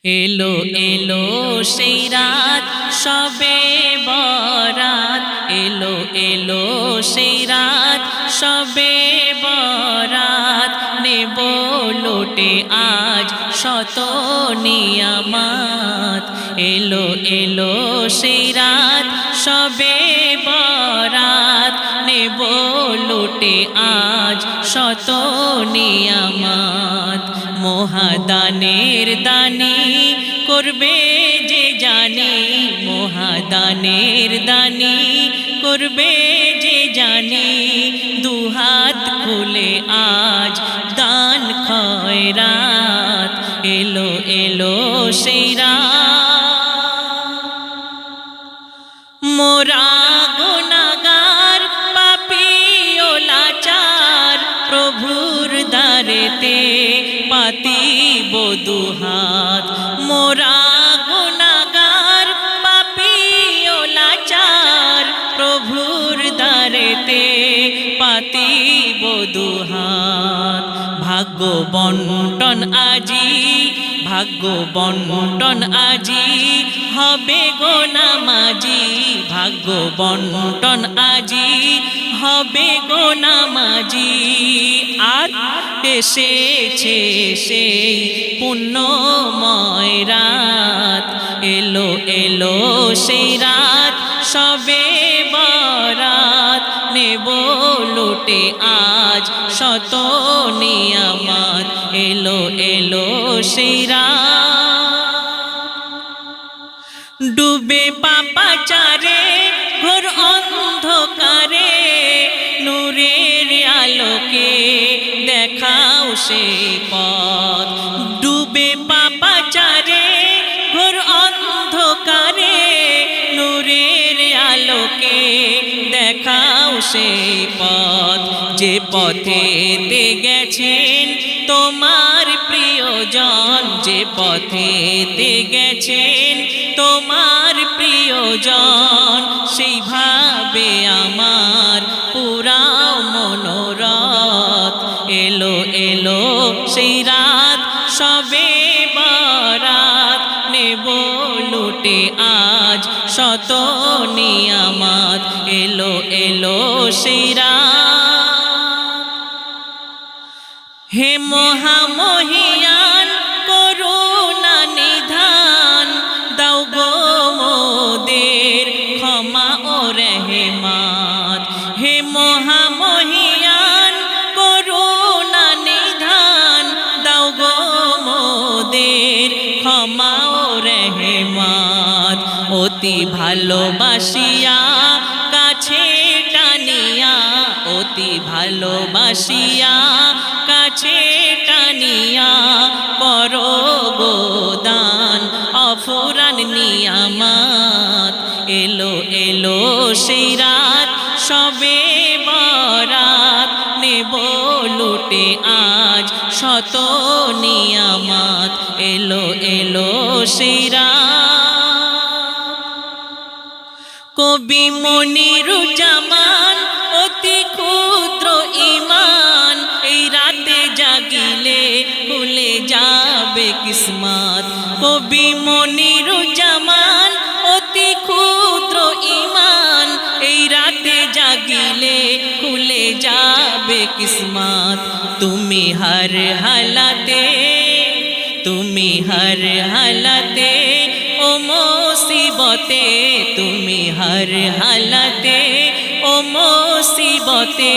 এলো এলো সেই রাত শবে বরাত, এলো এলো সেই রাত শবে বরাত, নেব লোটে আজ শত নিয়ামত। এলো এলো সেই রাত শবে বরাত, নেব লোটে আজ শত নিয়ামত। মহাদানের দানি করবে যে জানি, মহাদানের দানি করবে যে জানি, দুহাত খুলে আজ দান খয়রাত। এলো এলো সেই রাত, মোরা গুনাহগার পাপী ও লাচার, প্রভুর দ্বারেতে পাতিব দুহাত। মোরা গুনাহগার পাপী ও লাচার, প্রভুর দ্বারেতে পাতিব দুহাত। ভাগ্য বন্টন আজি, ভাগ্য বন্টন আজি হবে গো নামাজি, ভাগ্য বন্টন আজি হবে গো নামাজি। আর এসেছে সেই পুণ্যময় রাত, এলো এলো সেই রাত শবে বরাত, নেব লোটে আজ শত নিয়ামত। এলো এলো সেই রাত, ডুবে পাপাচারে ঘোর অন্ধকারে, নূরের আলোকে দেখাও সেই পথ। ডুবে পাপাচারে ঘোর অন্ধকারে, নূরের আলোকে দেখাও সেই পথ। যে পথেতে গেছেন তোমার প্রিয়জন, যে পথেতে গেছেন তোমার প্রিয়জন, সেইভাবে আমার পুরাও মনোরথ। এলো এলো সেই রাত শবে বরাত, নেব লুটে আজ শত নিয়ামত। এলো এলো সেই রাত, হে মহামহিয়ান করুণা নিধান, দাও গো মোদের ক্ষমা ও রহমত। হে মহামহিয়ান করুণা নিধান, দাও গো মোদের ক্ষমা ও রহমত। অতি ভালোবাসিয়া কাছে টানিয়া, অতি ভালোবাসিয়া কাছে টানিয়া, করো গো দান অফুরান নিয়ামত। এলো এলো সেই রাত শবে বরাত, নেব লুটে আজ শত নিয়ামত। এলো এলো সেই রাত, কবি মনিরুজ্জামান অতি ক্ষুদ্র ঈমান, এই রাতে জাগিলে খুলে যাবে কিসমত। কবি মনিরুজ্জামান অতি ক্ষুদ্র ঈমান, এই রাতে জাগিলে খুলে যাবে কিসমত। তুমি হর হালাতে, তুমি হর হালাতে ও মুসিবতে, তুমি হর হালাতে ও মুসিবতে,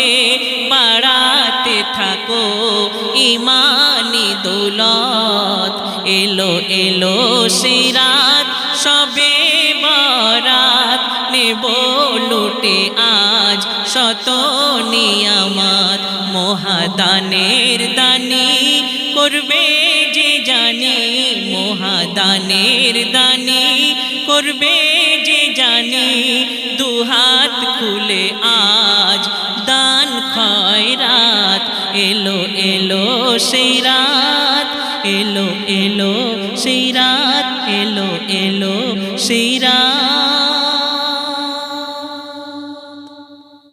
বাড়াতে থাকো ইমানি দৌলত। এলো এলো সেই রাত শবে বরাত, নেব লুটে আজ শত নিয়ামত। মহাদানের দানি করবে যে জানি, মহাদানের দানি করবে যে জানি, দুহাত খুলে আজ দান খয়রাত। এলো এলো সেই